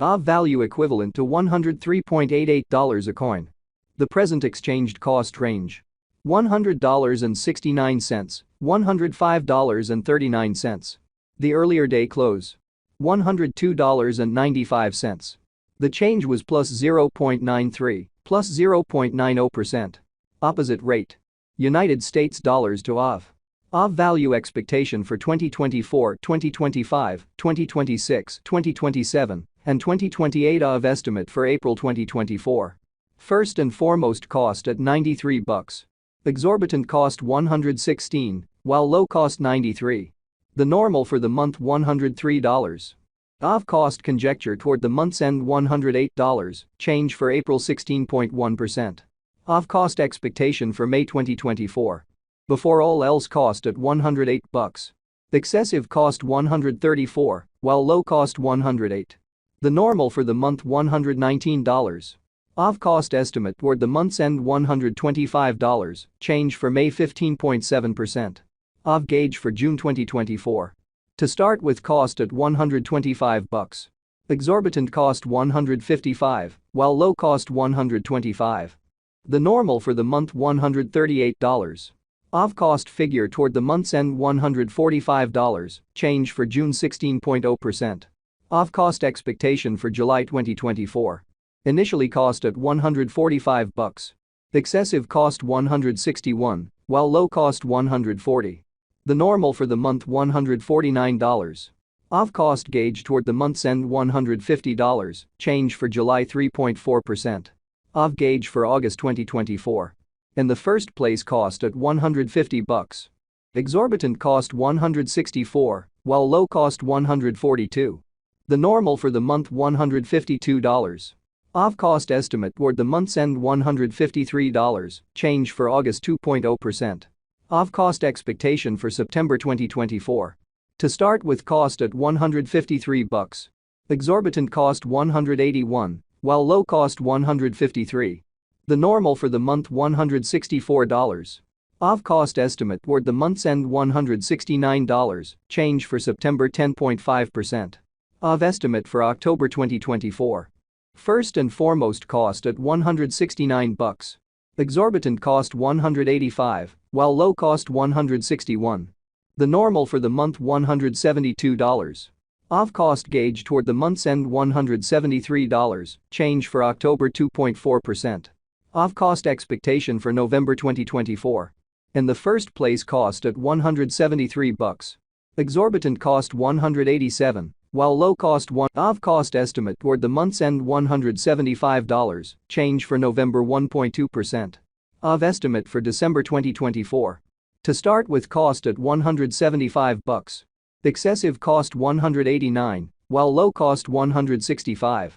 Aave value equivalent to $103.88 a coin. The present exchanged cost range: $100.69, $105.39. The earlier day close: $102.95. The change was plus 0.93, plus 0.90%. Opposite rate: United States dollars to Aave. Aave value expectation for 2024, 2025, 2026, 2027, and 2028. Aave estimate for April 2024. First and foremost, cost at $93. Exorbitant cost $116, while low cost $93. The normal for the month $103. Aave cost conjecture toward the month's end $108, change for April 16.1%. Aave cost expectation for May 2024. Before all else, cost at $108. Excessive cost $134, while low cost $108. The normal for the month $119. Aave cost estimate toward the month's end $125, change for May 15.7%. Aave gauge for June 2024. To start with, cost at $125. Exorbitant cost $155, while low cost $125. The normal for the month $138. Aave cost figure toward the month's end $145, change for June 16.0%. Aave cost expectation for July 2024. Initially cost at $145. Excessive cost $161, while low cost $140. The normal for the month $149. Aave cost gauge toward the month's end $150, change for July 3.4%. Aave gauge for August 2024. In the first place, cost at $150. Exorbitant cost $164, while low cost $142. The normal for the month $152. Aave cost estimate toward the month's end $153, change for August 2.0%. Aave cost expectation for September 2024. To start with, cost at $153. Exorbitant cost $181, while low cost $153. The normal for the month $164. Aave cost estimate toward the month's end $169, change for September 10.5%. Aave estimate for October 2024. First and foremost, cost at $169. Exorbitant cost $185, while low cost $161. The normal for the month $172. Aave cost gauge toward the month's end $173, change for October 2.4%. Aave cost expectation for November 2024. In the first place, cost at $173. Exorbitant cost $187, while low cost Aave cost estimate toward the month's end $175, change for November 1.2%. Aave estimate for December 2024. To start with, cost at $175. Excessive cost $189, while low cost $165.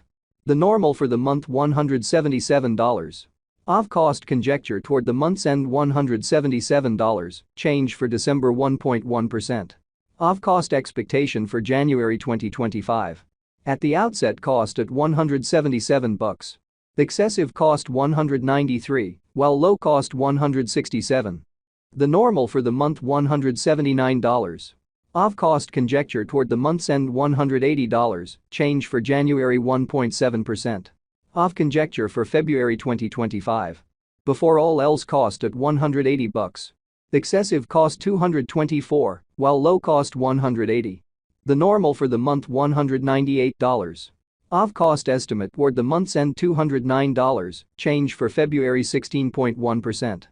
The normal for the month $177. Aave cost conjecture toward the month's end $177, change for December 1.1%. Aave cost expectation for January 2025. At the outset, cost at $177. Excessive cost $193, while low cost $167. The normal for the month $179. Aave cost conjecture toward the month's end $180, change for January 1.7%. Aave conjecture for February 2025. Before all else, cost at $180. Excessive cost $224, while low cost $180. The normal for the month $198. Aave cost estimate toward the month's end $209, change for February 16.1%.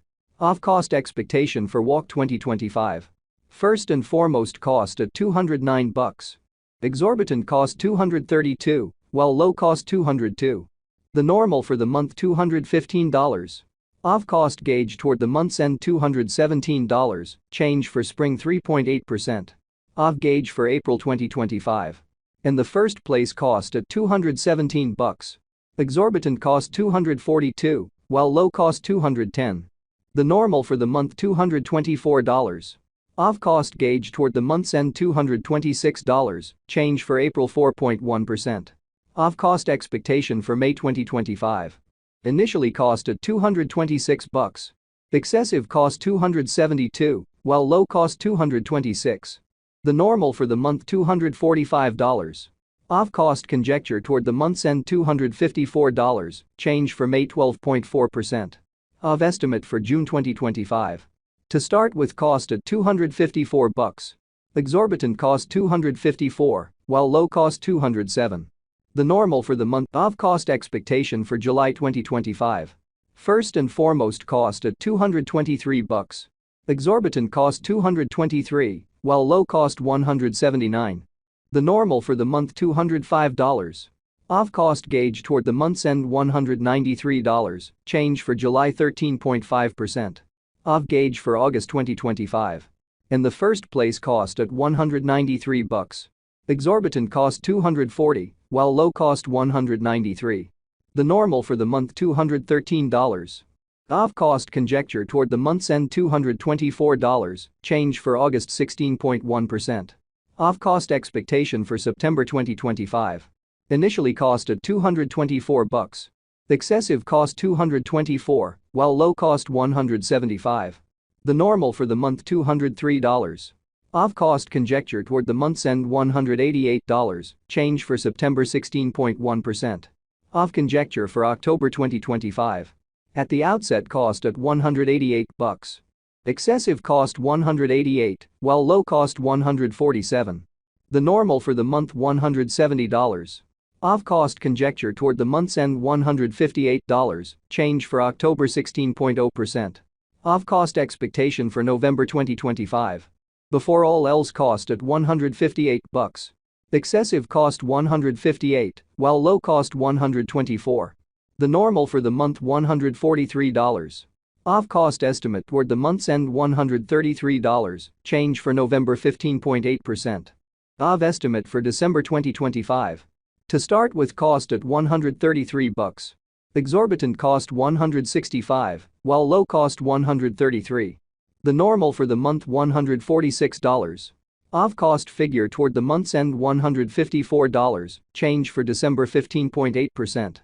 Aave cost expectation for WAC 2025. First and foremost, cost at $209. Exorbitant cost $232, while low cost $202. The normal for the month $215. Aave cost gauge toward the month's end $217, change for spring 3.8%. Aave gauge for April 2025. In the first place, cost at $217. Exorbitant cost $242, while low cost $210. The normal for the month $224. Aave cost gauge toward the month's end $226, change for April 4.1%. Aave cost expectation for May 2025. Initially cost at $226. Excessive cost $272, while low cost $226. The normal for the month $245. Aave cost conjecture toward the month's end $254, change for May 12.4%. Aave estimate for June 2025. To start with cost at $254. Exorbitant cost $254, while low cost $207. The normal for the month. Aave cost expectation for July 2025. First and foremost cost at $223. Exorbitant cost $223, while low cost $179. The normal for the month $205. Aave cost gauge toward the month's end $193, change for July 13.5%. Aave gauge for August 2025. In the first place cost at $193. Exorbitant cost $240, while low cost $193. The normal for the month $213. Aave cost conjecture toward the month's end $224, change for August 16.1%. Aave cost expectation for September 2025. Initially cost at $224. Excessive cost $224, while low cost $175. The normal for the month $203. Aave cost conjecture toward the month's end $188, change for September 16.1%. Aave conjecture for October 2025. At the outset cost at $188. Excessive cost $188, while low cost $147. The normal for the month $170. Aave cost conjecture toward the month's end $158, change for October 16.0%. Aave cost expectation for November 2025. Before all else cost at $158. Excessive cost $158, while low cost $124. The normal for the month $143. Aave cost estimate toward the month's end $133, change for November 15.8%. Aave estimate for December 2025. To start with cost at $133. Exorbitant cost $165, while low cost $133. The normal for the month $146. Aave cost figure toward the month's end $154, change for December 15.8%.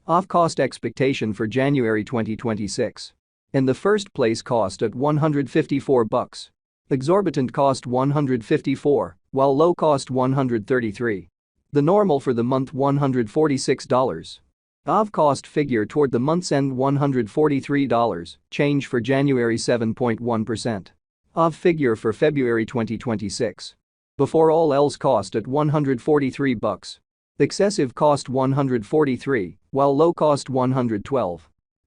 Aave cost expectation for January 2026. In the first place cost at $154. Exorbitant cost $154, while low cost $133. The normal for the month $146. Aave cost figure toward the month's end $143, change for January 7.1%. Aave figure for February 2026. Before all else cost at $143. Excessive cost $143, while low cost $112.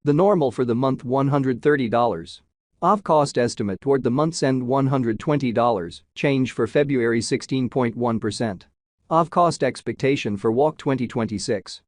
The normal for the month $130. Aave cost estimate toward the month's end $120, change for February 16.1%. Aave cost expectation for WOC 2026.